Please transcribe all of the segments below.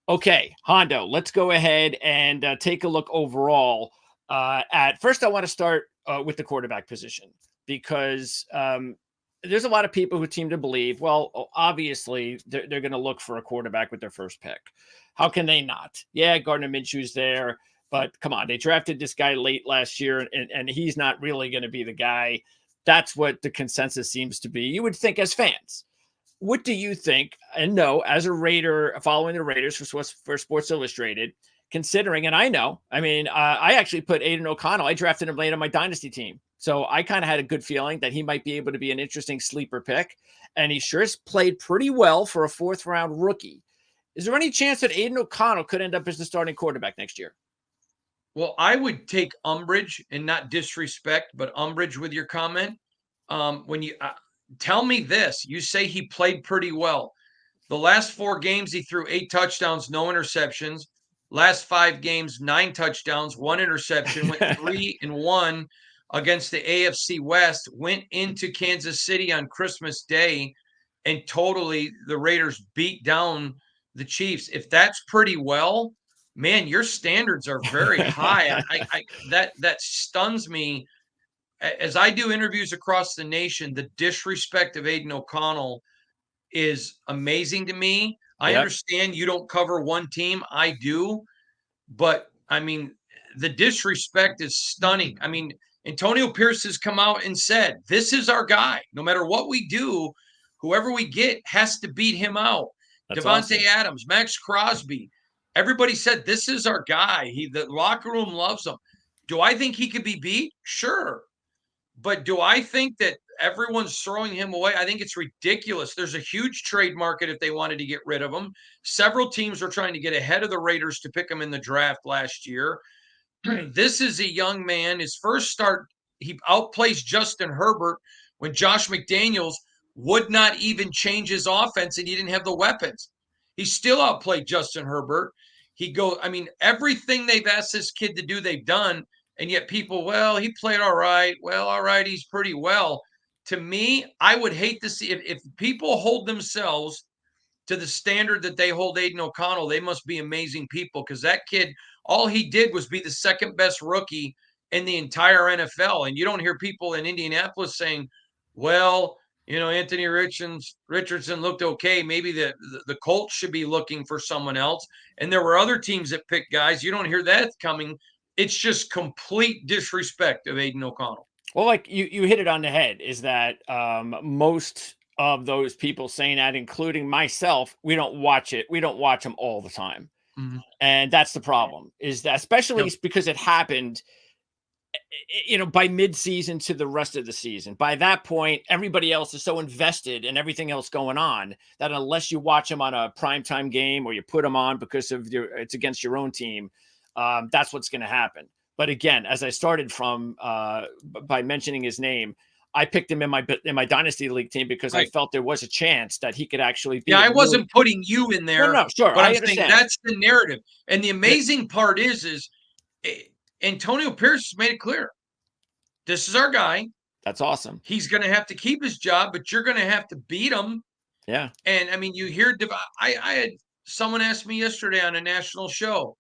Okay, Hondo, let's go ahead and take a look overall at first. I want to start with the quarterback position because there's a lot of people who seem to believe, well, obviously they're going to look for a quarterback with their first pick. How can they not? Yeah, Gardner Minshew's there, but come on, they drafted this guy late last year, and he's not really going to be the guy. That's what the consensus seems to be. You would think as fans. What do you think? And no, as a Raider, following the Raiders for Sports Illustrated, considering, and I know, I mean, I actually put Aidan O'Connell. I drafted him late on my dynasty team, so I kind of had a good feeling that he might be able to be an interesting sleeper pick. And he sure has played pretty well for a fourth round rookie. Is there any chance that Aidan O'Connell could end up as the starting quarterback next year? Well, I would take umbrage and not disrespect, but umbrage with your comment. When you tell me this, you say he played pretty well. The last 4 games, he threw 8 touchdowns, no interceptions. Last 5 games, 9 touchdowns, 1 interception, went 3-1 against the AFC West, went into Kansas City on Christmas Day, and totally the Raiders beat down the Chiefs. If that's pretty well, man, your standards are very high. That stuns me. As I do interviews across the nation, the disrespect of Aidan O'Connell is amazing to me. I Yep. understand you don't cover one team. I do. But I mean, the disrespect is stunning. I mean, Antonio Pierce has come out and said, this is our guy. No matter what we do, whoever we get has to beat him out. That's Devontae awesome. Adams, Max Crosby. Everybody said this is our guy. The locker room loves him. Do I think he could be beat? Sure. But do I think that everyone's throwing him away? I think it's ridiculous. There's a huge trade market if they wanted to get rid of him. Several teams are trying to get ahead of the Raiders to pick him in the draft last year. This is a young man. His first start, he outplays Justin Herbert when Josh McDaniels would not even change his offense and he didn't have the weapons. He still outplayed Justin Herbert. I mean, everything they've asked this kid to do, they've done. And yet people, well, he played all right. Well, all right, he's pretty well. To me, I would hate to see if people hold themselves to the standard that they hold Aidan O'Connell, they must be amazing people because that kid, all he did was be the second best rookie in the entire NFL. And you don't hear people in Indianapolis saying, well, Anthony Richardson looked okay. Maybe the Colts should be looking for someone else. And there were other teams that picked guys. You don't hear that coming. It's just complete disrespect of Aidan O'Connell. Well, like you hit it on the head, is that most of those people saying that, including myself, we don't watch it. We don't watch them all the time. Mm-hmm. And that's the problem, is that especially Yep. because it happened, by mid-season to the rest of the season. By that point, everybody else is so invested in everything else going on that unless you watch them on a primetime game or you put them on because it's against your own team, that's what's going to happen. But again, as I started from by mentioning his name, I picked him in my dynasty league team because I Right. felt there was a chance that he could actually be Yeah, a I really. wasn't putting you in No, there, no, sure, but I I'm saying understand. that's the narrative. And the Yeah, amazing part is Antonio Pierce has made it clear. This is our guy. that's awesome. He's going to have to keep his job, but you're going to have to beat him. Yeah. And I mean, you hear, I had someone ask me yesterday on a national show,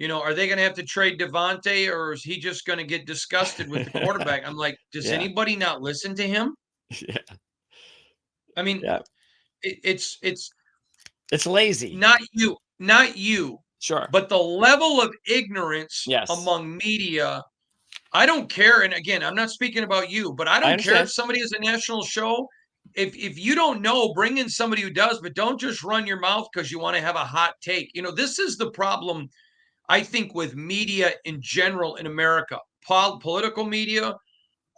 are they going to have to trade Devontae or is he just going to get disgusted with the quarterback? I'm like, does Yeah. anybody not listen to him? Yeah. I mean, Yeah. it's It's lazy. not you, Sure. but the level of ignorance Yes. among media. I don't care. And again, I'm not speaking about you, but I I don't care if understand. somebody has a national show. If you don't know, bring in somebody who does, but don't just run your mouth because you want to have a hot take. This is the problem, I think, with media in general in America. Political media,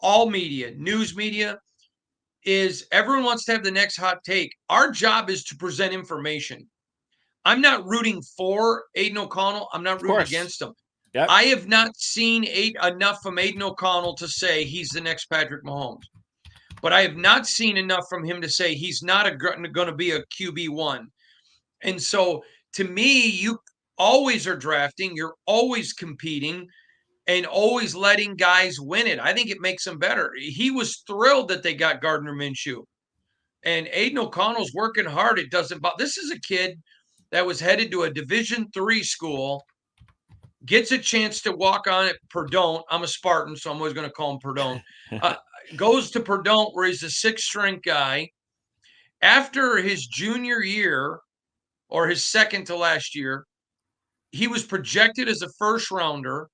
all media, news media, is everyone wants to have the next hot take. Our job is to present information. I'm not rooting for Aidan O'Connell. I'm not Of rooting course. against him. Yep. I have not seen enough from Aidan O'Connell to say he's the next Patrick Mahomes. But I have not seen enough from him to say he's not going to be a QB1. And so to me, you always are drafting, you're always competing and always letting guys win it. I think it makes them better. He was thrilled that they got Gardner Minshew. And Aidan O'Connell's working hard. It doesn't bother. This is a kid that was headed to a Division III school, gets a chance to walk on at Perdon't. I'm a Spartan, so I'm always going to call him Perdon't. Goes to Perdon't, where he's a sixth-string guy. After his junior year, or his second to last year, he was projected as a first-rounder.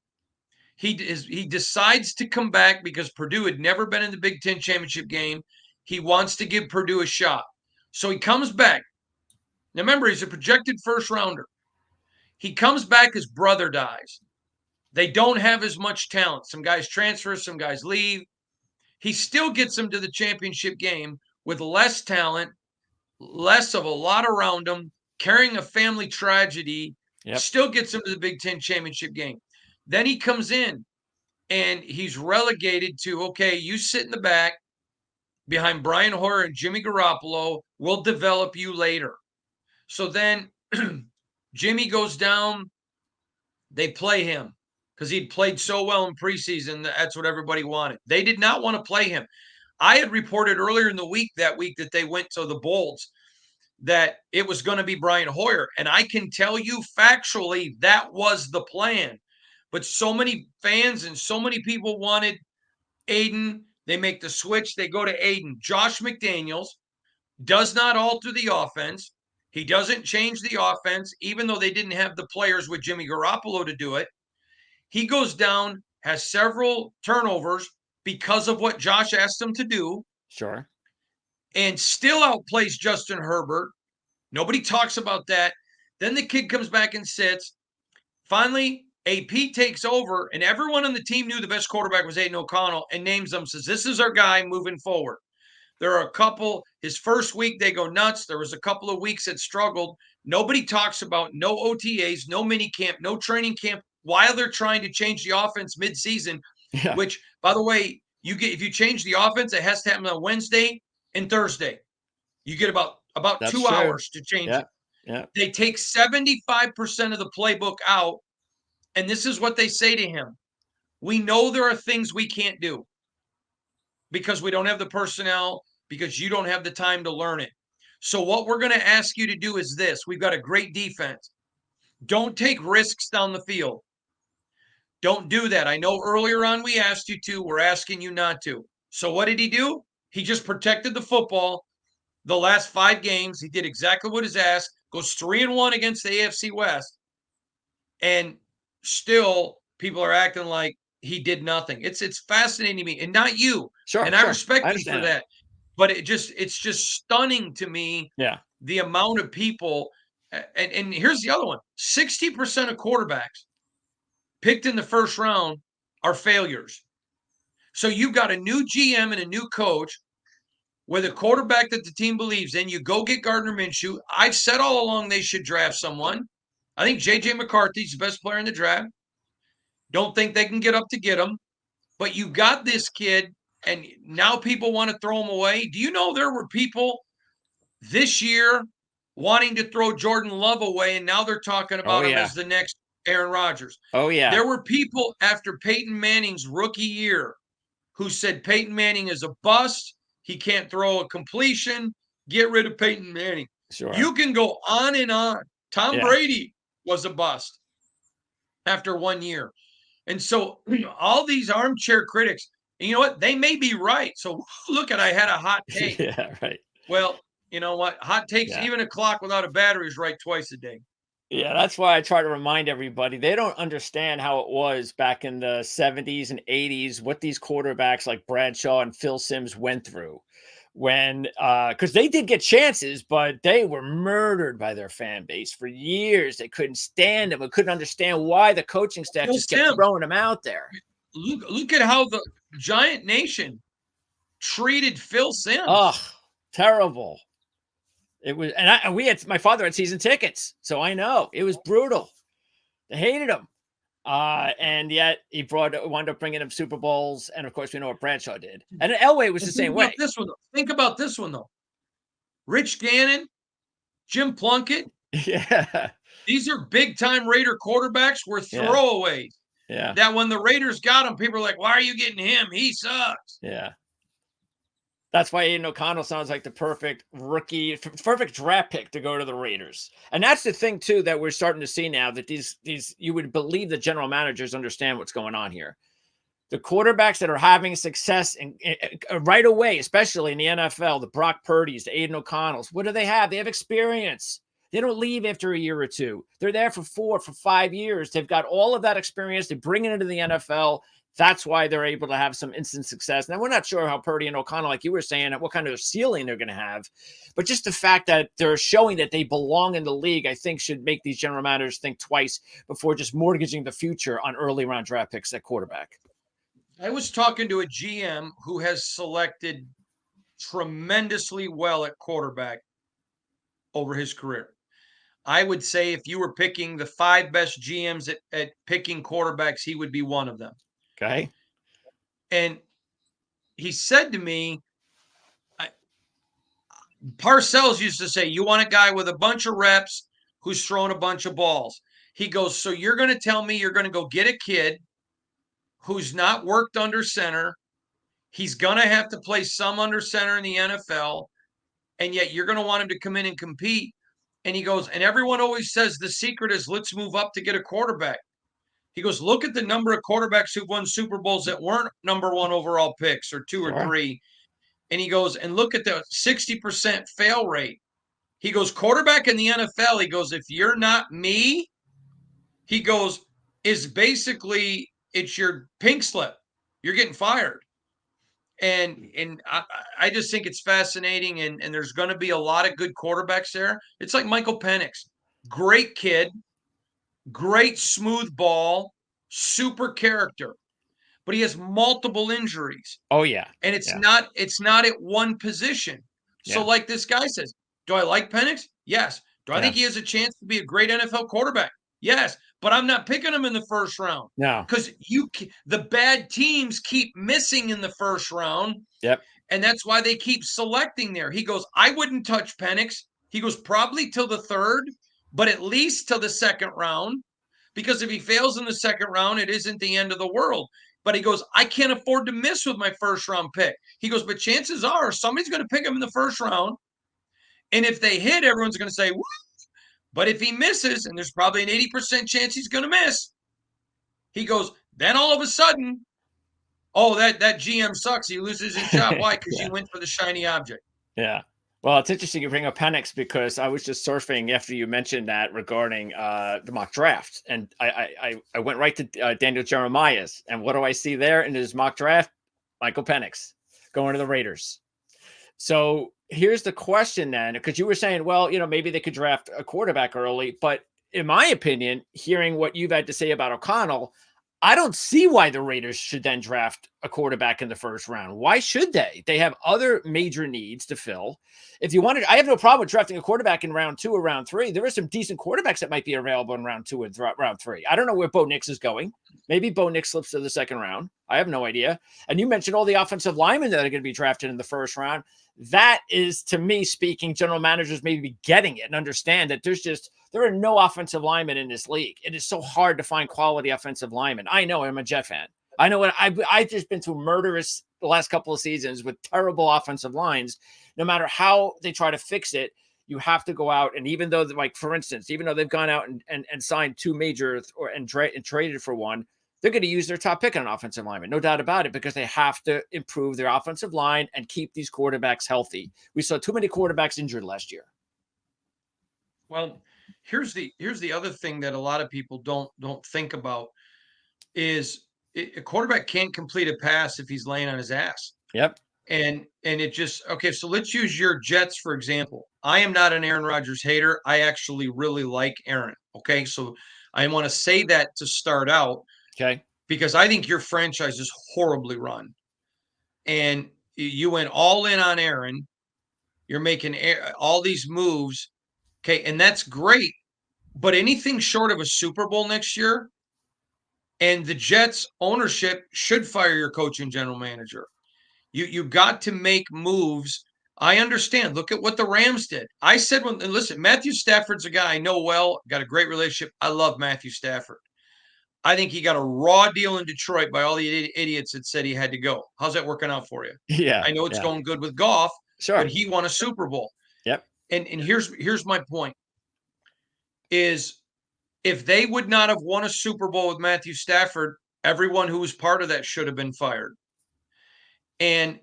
He decides to come back because Purdue had never been in the Big Ten championship game. He wants to give Purdue a shot. So he comes back. Now remember, he's a projected first-rounder. He comes back, his brother dies. They don't have as much talent. Some guys transfer, some guys leave. He still gets them to the championship game with less talent, less of a lot around him, carrying a family tragedy, still gets them to the Big Ten championship game. Then he comes in and he's relegated to, okay, you sit in the back behind Brian Hoyer and Jimmy Garoppolo. We'll develop you later. So then Jimmy goes down. They play him because he'd played so well in preseason. That's what everybody wanted. They did not want to play him. I had reported earlier in the week that they went to the Bolts that it was going to be Brian Hoyer. And I can tell you factually that was the plan. But so many fans and so many people wanted Aidan. They make the switch. They go to Aidan. Josh McDaniels does not alter the offense. He doesn't change the offense, even though they didn't have the players with Jimmy Garoppolo to do it. He goes down, has several turnovers because of what Josh asked him to do. Sure. And still outplays Justin Herbert. Nobody talks about that. Then the kid comes back and sits. Finally, AP takes over, and everyone on the team knew the best quarterback was Aidan O'Connell and names them, says, this is our guy moving forward. There are a couple, his first week, they go nuts. There was a couple of weeks that struggled. Nobody talks about no OTAs, no mini camp, no training camp while they're trying to change the offense mid-season, which, by the way, if you change the offense, it has to happen on Wednesday and Thursday. You get about That's 2 true. hours to change it. Yeah. They take 75% of the playbook out, and this is what they say to him. We know there are things we can't do because we don't have the personnel, because you don't have the time to learn it. So what we're going to ask you to do is this. We've got a great defense. Don't take risks down the field. Don't do that. I know earlier on we asked you to. We're asking you not to. So what did he do? He just protected the football the last 5 games. He did exactly what is asked. Goes 3-1 against the AFC West. And still people are acting like he did nothing. It's fascinating to me. And not you. Sure. And I respect you for that. But it's just stunning to me. Yeah. The amount of people. And here's the other one. 60% of quarterbacks picked in the first round are failures. So you've got a new GM and a new coach with a quarterback that the team believes in. You go get Gardner Minshew. I've said all along they should draft someone. I think J.J. McCarthy's the best player in the draft. Don't think they can get up to get him. But you got this kid, and now people want to throw him away. Do you know there were people this year wanting to throw Jordan Love away, and now they're talking about him as the next Aaron Rodgers? Oh, yeah. There were people after Peyton Manning's rookie year who said Peyton Manning is a bust. He can't throw a completion. Get rid of Peyton Manning. Sure. You can go on and on. Tom Brady was a bust after 1 year. And so all these armchair critics, and you know what? They may be right. So look I had a hot take. Yeah, right. Well, you know what? Hot takes, even a clock without a battery is right twice a day. Yeah, that's why I try to remind everybody. They don't understand how it was back in the 70s and 80s, what these quarterbacks like Bradshaw and Phil Simms went through when, because they did get chances, but they were murdered by their fan base for years. They couldn't stand them. We couldn't understand why the coaching staff just kept throwing them out there. Look at how the Giant Nation treated Phil Simms. Oh, terrible. It was, and my father had season tickets, so I know it was brutal. They hated him, and yet he wound up bringing him Super Bowls, and of course we know what Bradshaw did. And Elway was the same way. Think about this one though. Rich Gannon, Jim Plunkett. Yeah, these are big time Raider quarterbacks. Were throwaways. Yeah. That when the Raiders got him, people were like, "Why are you getting him? He sucks." Yeah. That's why Aidan O'Connell sounds like the perfect rookie, perfect draft pick to go to the Raiders. And that's the thing too that we're starting to see now, that these you would believe the general managers understand what's going on here. The quarterbacks that are having success right away, especially in the NFL, the Brock Purdy's, the Aidan O'Connells, what do they have? They have experience. They don't leave after a year or two. They're there for 4, for 5 years. They've got all of that experience. They bring it into the NFL. That's why they're able to have some instant success. Now, we're not sure how Purdy and O'Connell, like you were saying, what kind of ceiling they're going to have. But just the fact that they're showing that they belong in the league, I think should make these general managers think twice before just mortgaging the future on early round draft picks at quarterback. I was talking to a GM who has selected tremendously well at quarterback over his career. I would say if you were picking the 5 best GMs at picking quarterbacks, he would be one of them. Okay. And he said to me, Parcells used to say, you want a guy with a bunch of reps who's thrown a bunch of balls. He goes, so you're going to tell me you're going to go get a kid who's not worked under center. He's going to have to play some under center in the NFL, and yet you're going to want him to come in and compete. And he goes, and everyone always says the secret is let's move up to get a quarterback. He goes, look at the number of quarterbacks who've won Super Bowls that weren't number 1 overall picks or 2 or 3. And he goes, and look at the 60% fail rate. He goes, quarterback in the NFL, he goes, if you're not me, he goes, is basically it's your pink slip. You're getting fired. And I just think it's fascinating, and there's going to be a lot of good quarterbacks there. It's like Michael Penix, great kid, great smooth ball, super character, but he has multiple injuries. Oh yeah, and it's not at one position. So like this guy says, do I like Penix? Yes. Do I think he has a chance to be a great NFL quarterback? Yes. But I'm not picking him in the first round. No. Because the bad teams keep missing in the first round. Yep. And that's why they keep selecting there. He goes, I wouldn't touch Penix. He goes, probably till the 3rd, but at least till the 2nd round. Because if he fails in the 2nd round, it isn't the end of the world. But he goes, I can't afford to miss with my first round pick. He goes, but chances are somebody's going to pick him in the first round. And if they hit, everyone's going to say, woo. But if he misses, and there's probably an 80% chance he's going to miss, he goes, then all of a sudden, oh, that GM sucks. He loses his job. Why? Because you went for the shiny object. Yeah. Well, it's interesting you bring up Penix because I was just surfing after you mentioned that regarding the mock draft. And I went right to Daniel Jeremiah's. And what do I see there in his mock draft? Michael Penix going to the Raiders. So here's the question then, because you were saying, well, maybe they could draft a quarterback early. But in my opinion, hearing what you've had to say about O'Connell, I don't see why the Raiders should then draft a quarterback in the first round. Why should they? They have other major needs to fill. If you wanted, I have no problem with drafting a quarterback in round 2 or round 3. There are some decent quarterbacks that might be available in round 2 and round 3. I don't know where Bo Nix is going. Maybe Bo Nix slips to the 2nd round. I have no idea. And you mentioned all the offensive linemen that are going to be drafted in the first round. That is, to me, speaking, general managers maybe getting it and understand that there are no offensive linemen in this league. It is so hard to find quality offensive linemen. I know, I'm a Jet fan. I know I've just been through murderous the last couple of seasons with terrible offensive lines. No matter how they try to fix it, you have to go out. And even though, like, for instance, even though they've gone out and signed 2 major and traded for one, they're going to use their top pick on an offensive lineman. No doubt about it, because they have to improve their offensive line and keep these quarterbacks healthy. We saw too many quarterbacks injured last year. Well, here's the other thing that a lot of people don't think about is a quarterback can't complete a pass if he's laying on his ass. Yep. And it just, okay, so let's use your Jets, for example. I am not an Aaron Rodgers hater. I actually really like Aaron. Okay. So I want to say that to start out. Okay. Because I think your franchise is horribly run. And you went all in on Aaron. You're making all these moves. Okay. And that's great. But anything short of a Super Bowl next year, and the Jets ownership should fire your coach and general manager. You got to make moves. I understand. Look at what the Rams did. I said, listen, Matthew Stafford's a guy I know well, got a great relationship. I love Matthew Stafford. I think he got a raw deal in Detroit by all the idiots that said he had to go. How's that working out for you? Yeah. I know it's Yeah. going good with Goff, Sure. but he won a Super Bowl. Yep. And here's my point is if they would not have won a Super Bowl with Matthew Stafford, everyone who was part of that should have been fired. And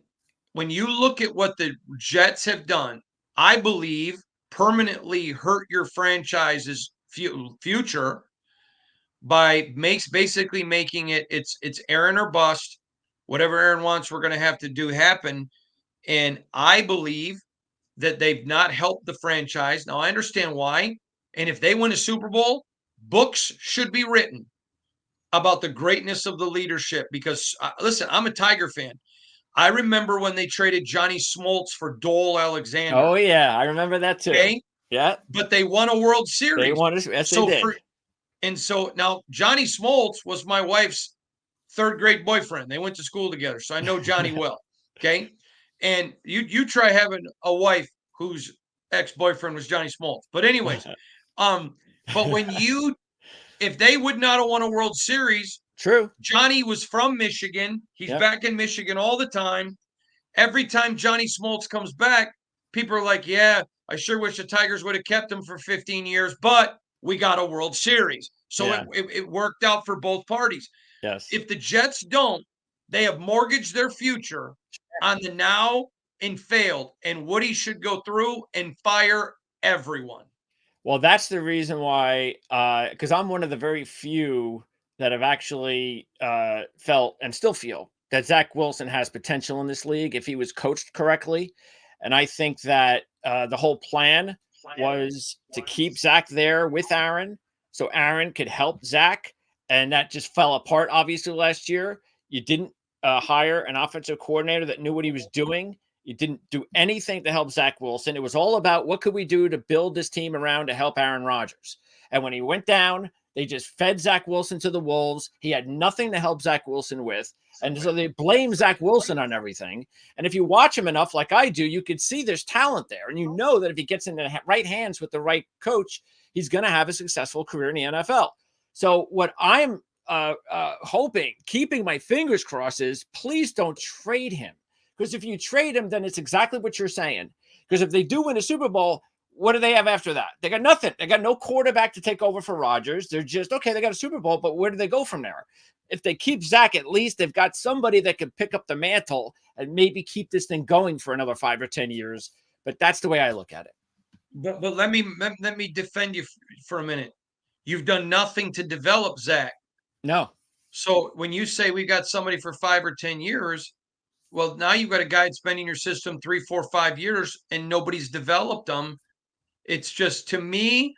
when you look at what the Jets have done, I believe permanently hurt your franchise's future by basically making it's Aaron or bust. Whatever Aaron wants, we're going to have to do happen. And I believe that they've not helped the franchise. Now I understand why. And if they win a Super Bowl, books should be written about the greatness of the leadership. Because listen, I'm a Tiger fan. I remember when they traded Johnny Smoltz for Dole Alexander. Oh yeah, I remember that too. Okay? Yeah, but they won a World Series. They won. Yes, so they did. And so now Johnny Smoltz was my wife's third grade boyfriend. They went to school together, so I know Johnny well. Okay, and you try having a wife whose ex-boyfriend was Johnny Smoltz. But anyways, but when if they would not have won a World Series, true. Johnny was from Michigan. He's back in Michigan all the time. Every time Johnny Smoltz comes back, people are like, yeah, I sure wish the Tigers would have kept him for 15 years, but we got a World Series. So it worked out for both parties. Yes. If the Jets don't, they have mortgaged their future on the now and failed. And Woody should go through and fire everyone. Well, that's the reason why, because I'm one of the very few that have actually felt and still feel that Zach Wilson has potential in this league if he was coached correctly. And I think that the whole plan was to keep Zach there with Aaron so Aaron could help Zach. And that just fell apart, obviously, last year. You didn't hire an offensive coordinator that knew what he was doing. You didn't do anything to help Zach Wilson. It was all about what could we do to build this team around to help Aaron Rodgers. And when he went down, they just fed Zach Wilson to the wolves. He had nothing to help Zach Wilson with. And so they blame Zach Wilson on everything. And if you watch him enough, like I do, you could see there's talent there. And you know that if he gets in the right hands with the right coach, he's going to have a successful career in the NFL. So what I'm hoping, keeping my fingers crossed, is please don't trade him. Because if you trade him, then it's exactly what you're saying. Because if they do win a Super Bowl, what do they have after that? They got nothing. They got no quarterback to take over for Rodgers. They're just, okay, they got a Super Bowl, but where do they go from there? If they keep Zach, at least they've got somebody that can pick up the mantle and maybe keep this thing going for another 5 or 10 years. But that's the way I look at it. But let me defend you for a minute. You've done nothing to develop Zach. No. So when you say we got somebody for 5 or 10 years, well, now you've got a guy that's been in your system 3, 4, 5 years and nobody's developed them. It's just, to me,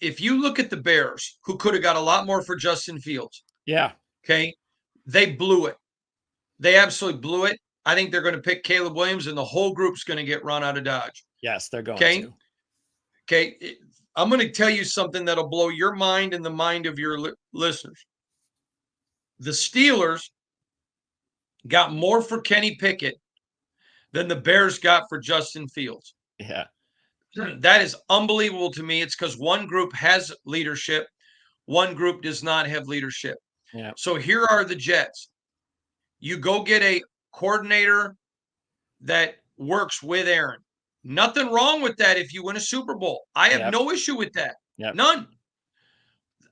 if you look at the Bears, who could have got a lot more for Justin Fields. Yeah. Okay. They blew it. They absolutely blew it. I think they're going to pick Caleb Williams and the whole group's going to get run out of Dodge. Yes, they're going to. Okay. I'm going to tell you something that'll blow your mind and the mind of your listeners. The Steelers got more for Kenny Pickett than the Bears got for Justin Fields. Yeah. That is unbelievable to me. It's because one group has leadership, one group does not have leadership. Yeah. So here are the Jets. You go get a coordinator that works with Aaron. Nothing wrong with that if you win a Super Bowl. I have no issue with that. None.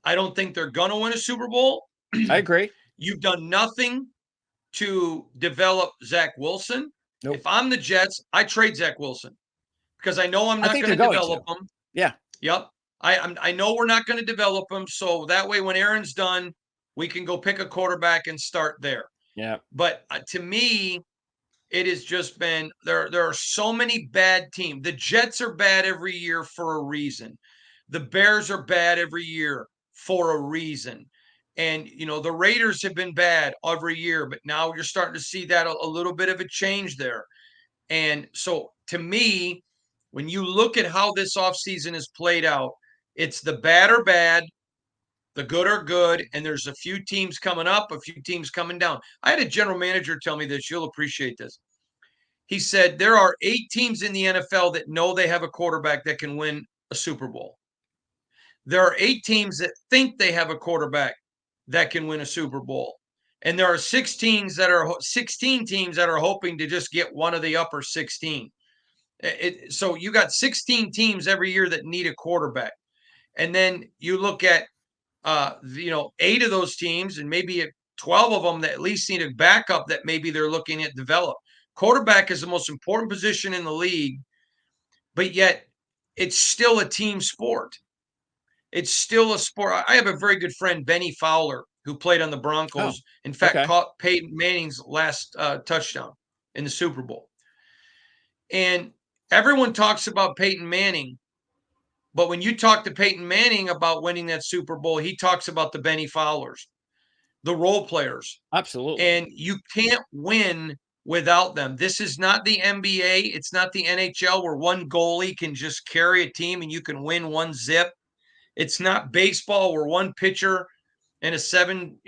I don't think they're going to win a Super Bowl. I agree. You've done nothing to develop Zach Wilson. Nope. If I'm the Jets, I trade Zach Wilson because I know I'm not going to develop him. Yeah. Yep. I know we're not going to develop him. So that way, when Aaron's done, we can go pick a quarterback and start there. Yeah. But to me, it has just been there are so many bad teams. The Jets are bad every year for a reason. The Bears are bad every year for a reason. And, the Raiders have been bad every year, but now you're starting to see that a little bit of a change there. And so to me, when you look at how this offseason is played out, it's the bad are bad, the good are good, and there's a few teams coming up, a few teams coming down. I had a general manager tell me this. You'll appreciate this. He said there are 8 teams in the NFL that know they have a quarterback that can win a Super Bowl. There are 8 teams that think they have a quarterback that can win a Super Bowl. And there are 16 teams that are hoping to just get one of the upper 16. So you got 16 teams every year that need a quarterback. And then you look at 8 of those teams and maybe 12 of them that at least need a backup that maybe they're looking at develop. Quarterback is the most important position in the league, but yet it's still a team sport. It's still a sport. I have a very good friend, Benny Fowler, who played on the Broncos. In fact, caught Peyton Manning's last touchdown in the Super Bowl. And everyone talks about Peyton Manning, but when you talk to Peyton Manning about winning that Super Bowl, he talks about the Benny Fowlers, the role players. Absolutely. And you can't win without them. This is not the NBA. It's not the NHL where one goalie can just carry a team and you can win one zip. It's not baseball where one pitcher in a 7,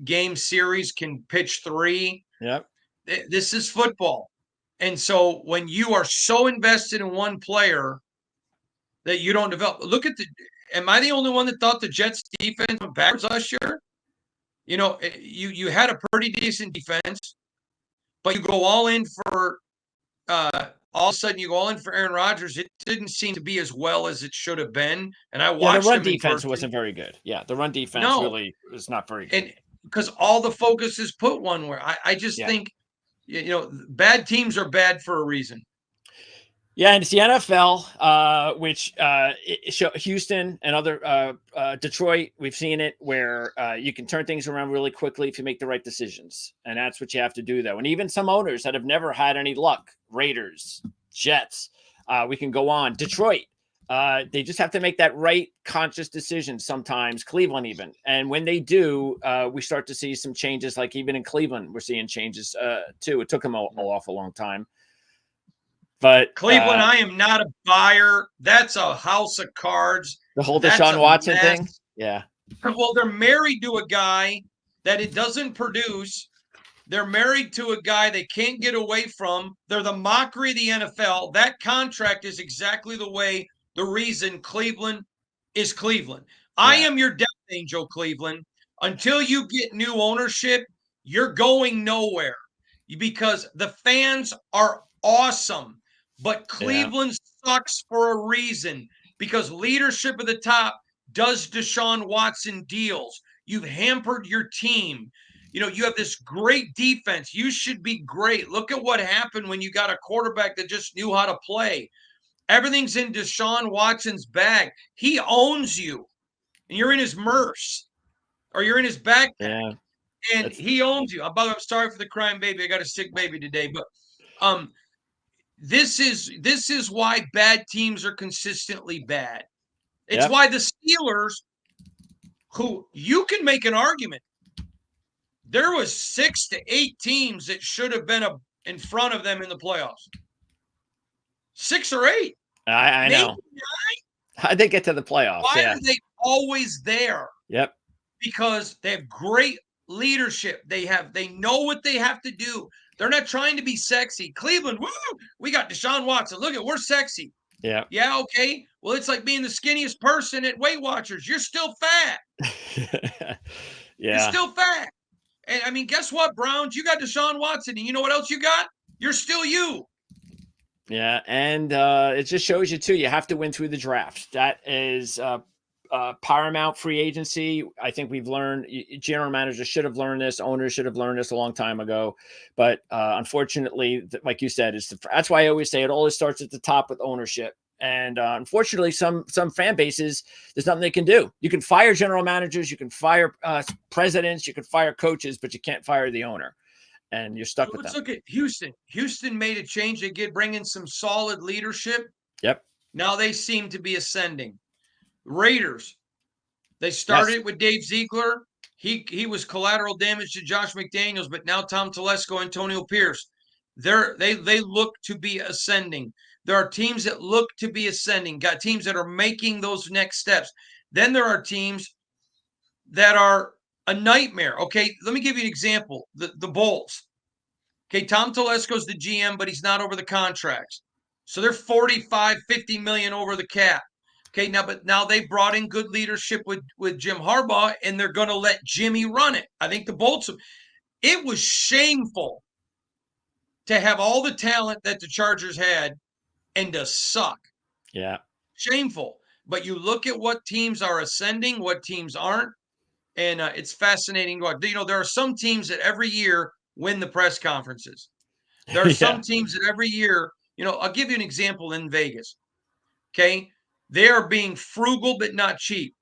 game series can pitch 3. Yep. This is football. And so when you are so invested in one player that you don't develop, am I the only one that thought the Jets defense went backwards last year? You had a pretty decent defense, but you go all in for all of a sudden you go all in for Aaron Rodgers. It didn't seem to be as well as it should have been. And I watched the run him defense wasn't very good. Yeah, the run defense really was not very good. And because all the focus is put one where I just think, bad teams are bad for a reason. Yeah, and it's the NFL, which Houston and other Detroit, we've seen it where you can turn things around really quickly if you make the right decisions. And that's what you have to do, though. And even some owners that have never had any luck, Raiders, Jets, we can go on. Detroit, they just have to make that right conscious decision sometimes, Cleveland even. And when they do, we start to see some changes, like even in Cleveland, we're seeing changes too. It took them an awful long time. But Cleveland, I am not a buyer. That's a house of cards. The whole Deshaun Watson thing? Yeah. Well, they're married to a guy that it doesn't produce. They're married to a guy they can't get away from. They're the mockery of the NFL. That contract is exactly the reason Cleveland is Cleveland. Yeah. I am your death angel, Cleveland. Until you get new ownership, you're going nowhere because the fans are awesome. But Cleveland sucks for a reason because leadership at the top does Deshaun Watson deals. You've hampered your team. You have this great defense. You should be great. Look at what happened when you got a quarterback that just knew how to play. Everything's in Deshaun Watson's bag. He owns you, and you're in his Merce or you're in his backpack. Yeah, and he owns you. By the way, I'm sorry for the crying baby. I got a sick baby today, but This is why bad teams are consistently bad. It's why the Steelers, who you can make an argument, there was 6 to 8 teams that should have been in front of them in the playoffs. 6 or 8. I know. How'd they get to the playoffs? Why are they always there? Yep. Because they have great leadership. They know what they have to do. They're not trying to be sexy. Cleveland, woo! We got Deshaun Watson. Look we're sexy. Yeah. Yeah, okay. Well, it's like being the skinniest person at Weight Watchers. You're still fat. Yeah. You're still fat. And I mean, guess what, Browns? You got Deshaun Watson, and you know what else you got? You're still you. Yeah, and it just shows you too. You have to win through the draft. That is paramount free agency. I think we've learned. General managers should have learned this. Owners should have learned this a long time ago. But unfortunately, like you said, that's why I always say it always starts at the top with ownership. And unfortunately, some fan bases, there's nothing they can do. You can fire general managers, you can fire presidents, you can fire coaches, but you can't fire the owner. And you're stuck with them. Let's look at Houston. Houston made a change. They did bring in some solid leadership. Yep. Now they seem to be ascending. Raiders. They started with Dave Ziegler. He was collateral damage to Josh McDaniels, but now Tom Telesco, Antonio Pierce. They look to be ascending. There are teams that look to be ascending. Got teams that are making those next steps. Then there are teams that are a nightmare. Okay, let me give you an example. The Bulls. Okay, Tom Telesco's the GM, but he's not over the contracts. So they're 45, 50 million over the cap. Okay, but now they brought in good leadership with Jim Harbaugh, and they're going to let Jimmy run it. I think the Bolts. It was shameful to have all the talent that the Chargers had and to suck. Yeah. Shameful. But you look at what teams are ascending, what teams aren't, and it's fascinating to watch. There are some teams that every year win the press conferences. There are some teams that every year, I'll give you an example in Vegas. Okay. They are being frugal, but not cheap.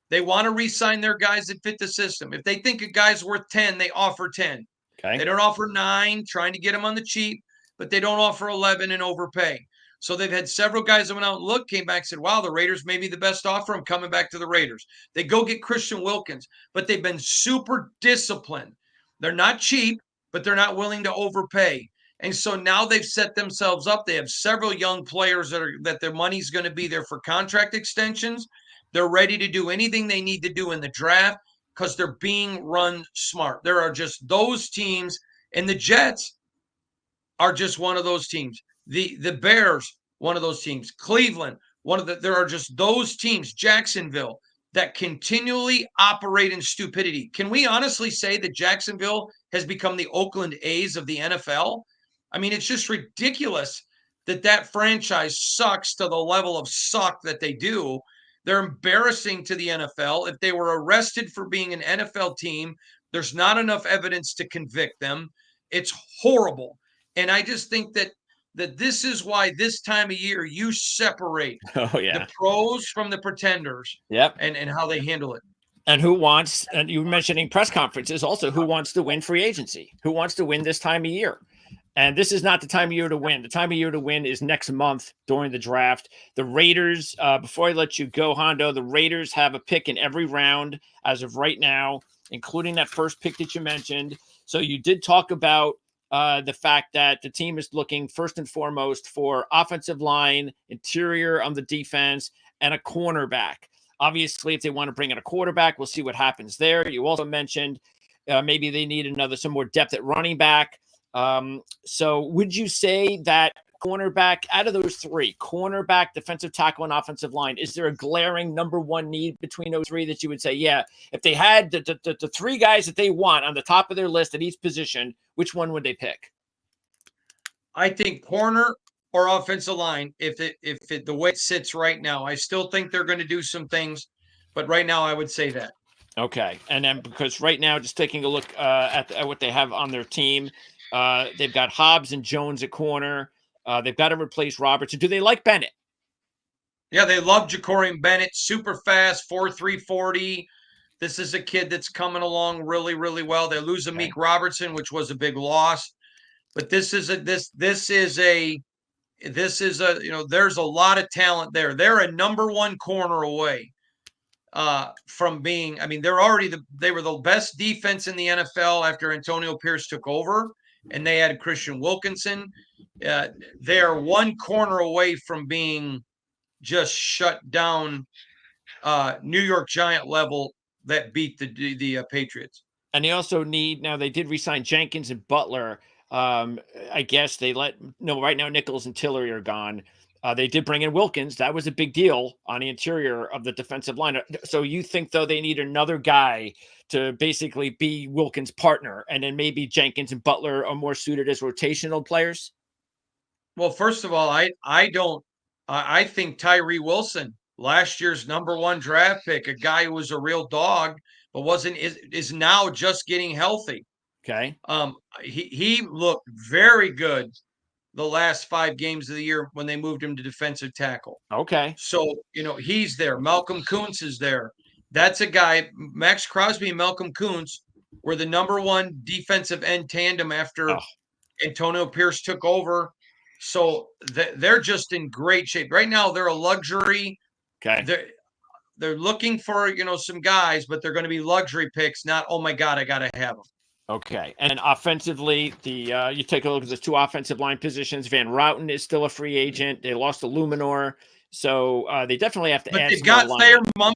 They want to re-sign their guys that fit the system. If they think a guy's worth 10, they offer 10. Okay. They don't offer 9, trying to get him on the cheap, but they don't offer 11 and overpay. So they've had several guys that went out and looked, came back and said, wow, the Raiders may be the best offer. I'm coming back to the Raiders. They go get Christian Wilkins, but they've been super disciplined. They're not cheap, but they're not willing to overpay. And so now they've set themselves up. They have several young players that their money's going to be there for contract extensions. They're ready to do anything they need to do in the draft because they're being run smart. There are just those teams, and the Jets are just one of those teams. The Bears, one of those teams. Cleveland, there are just those teams. Jacksonville, that continually operate in stupidity. Can we honestly say that Jacksonville has become the Oakland A's of the NFL? I mean, it's just ridiculous that franchise sucks to the level of suck that they do. They're embarrassing to the NFL. If they were arrested for being an NFL team, there's not enough evidence to convict them. It's horrible. And I just think that this is why this time of year you separate the pros from the pretenders. Yep. And how they handle it. And you were mentioning press conferences also, who wants to win free agency? Who wants to win this time of year? And this is not the time of year to win. The time of year to win is next month during the draft. The Raiders, before I let you go, Hondo, the Raiders have a pick in every round as of right now, including that first pick that you mentioned. So you did talk about the fact that the team is looking first and foremost for offensive line, interior on the defense, and a cornerback. Obviously, if they want to bring in a quarterback, we'll see what happens there. You also mentioned maybe they need some more depth at running back. So would you say that cornerback, out of those three, cornerback, defensive tackle, and offensive line, is there a glaring number one need between those three that you would say, yeah, if they had the three guys that they want on the top of their list at each position, which one would they pick? I think corner or offensive line, the way it sits right now. I still think they're going to do some things, but right now I would say that. Okay. And then because right now, just taking a look at what they have on their team, they've got Hobbs and Jones at corner. They've got to replace Robertson. Do they like Bennett? Yeah, they love Ja'Cory Bennett. Super fast, 4.3 40. This is a kid that's coming along really, really well. They lose Amik Robertson, which was a big loss. But there's a lot of talent there. They're a number one corner away from being. I mean, they were the best defense in the NFL after Antonio Pierce took over, and they had Christian Wilkinson. They are one corner away from being just shut down, New York Giant level that beat the Patriots. And they also they did re-sign Jenkins and Butler. I guess right now Nichols and Tillery are gone. They did bring in Wilkins. That was a big deal on the interior of the defensive line. So you think, though, they need another guy to basically be Wilkins' partner, and then maybe Jenkins and Butler are more suited as rotational players? Well, first of all, I think Tyree Wilson, last year's number one draft pick, a guy who was a real dog, but is now just getting healthy. Okay. He looked very good the last 5 games of the year when they moved him to defensive tackle. Okay. So, he's there. Malcolm Kuntz is there. That's a guy. Max Crosby and Malcolm Kuntz were the number one defensive end tandem after Antonio Pierce took over. So they're just in great shape. Right now, they're a luxury. Okay. They're looking for, some guys, but they're going to be luxury picks, not, oh my God, I got to have them. Okay. And offensively, you take a look at the 2 offensive line positions. Van Routen is still a free agent. They lost to Luminor. So they definitely have to add they've got Thayer Mumford,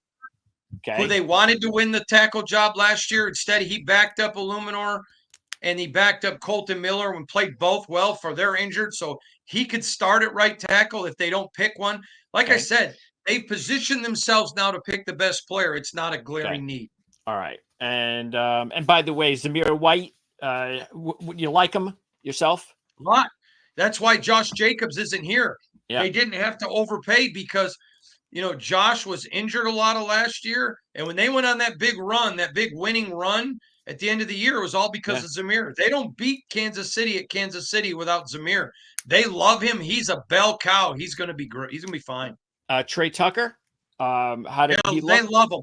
who they wanted to win the tackle job last year. Instead, he backed up Luminor, and he backed up Colton Miller and played both well for their injured. So he could start at right tackle if they don't pick one. Like I said, they've positioned themselves now to pick the best player. It's not a glaring need. All right. And by the way, Zamir White, would you like him yourself? A lot. That's why Josh Jacobs isn't here. Yeah. They didn't have to overpay because, Josh was injured a lot of last year. And when they went on that big run, that big winning run at the end of the year, it was all because of Zamir. They don't beat Kansas City at Kansas City without Zamir. They love him. He's a bell cow. He's going to be great. He's going to be fine. Trey Tucker, how did he look? They love him.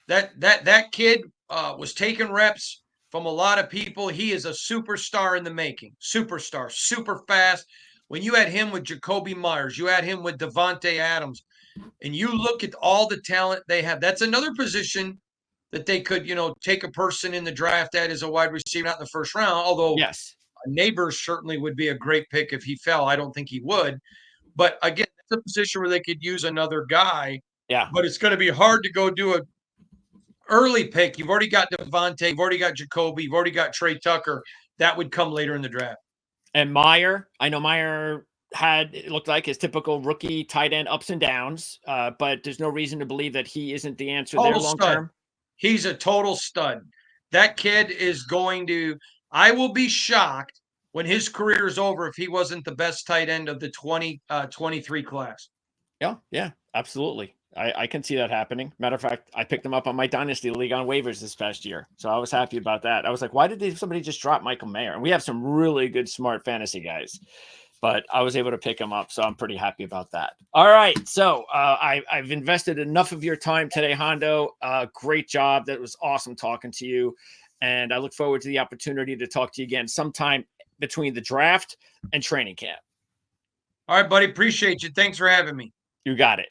That kid was taking reps from a lot of people. He is a superstar in the making. Superstar, super fast. When you had him with Jacoby Myers, you had him with Devontae Adams, and you look at all the talent they have, that's another position that they could, take a person in the draft at as a wide receiver, not in the first round, although yes, Neighbors certainly would be a great pick if he fell. I don't think he would. But again, that's a position where they could use another guy. Yeah. But it's going to be hard to go do a early pick. You've already got Devontae, you've already got Jacoby, you've already got Trey Tucker. That would come later in the draft. And Meyer, I know Meyer had, it looked like his typical rookie tight end ups and downs, but there's no reason to believe that he isn't the answer there long term. He's a total stud. That kid is going to, I will be shocked when his career is over if he wasn't the best tight end of the 2023 class. Yeah, absolutely. I can see that happening. Matter of fact, I picked him up on my Dynasty League on waivers this past year. So I was happy about that. I was like, why did somebody just drop Michael Mayer? And we have some really good, smart fantasy guys. But I was able to pick him up, so I'm pretty happy about that. All right, so I've invested enough of your time today, Hondo. Great job. That was awesome talking to you. And I look forward to the opportunity to talk to you again sometime between the draft and training camp. All right, buddy. Appreciate you. Thanks for having me. You got it.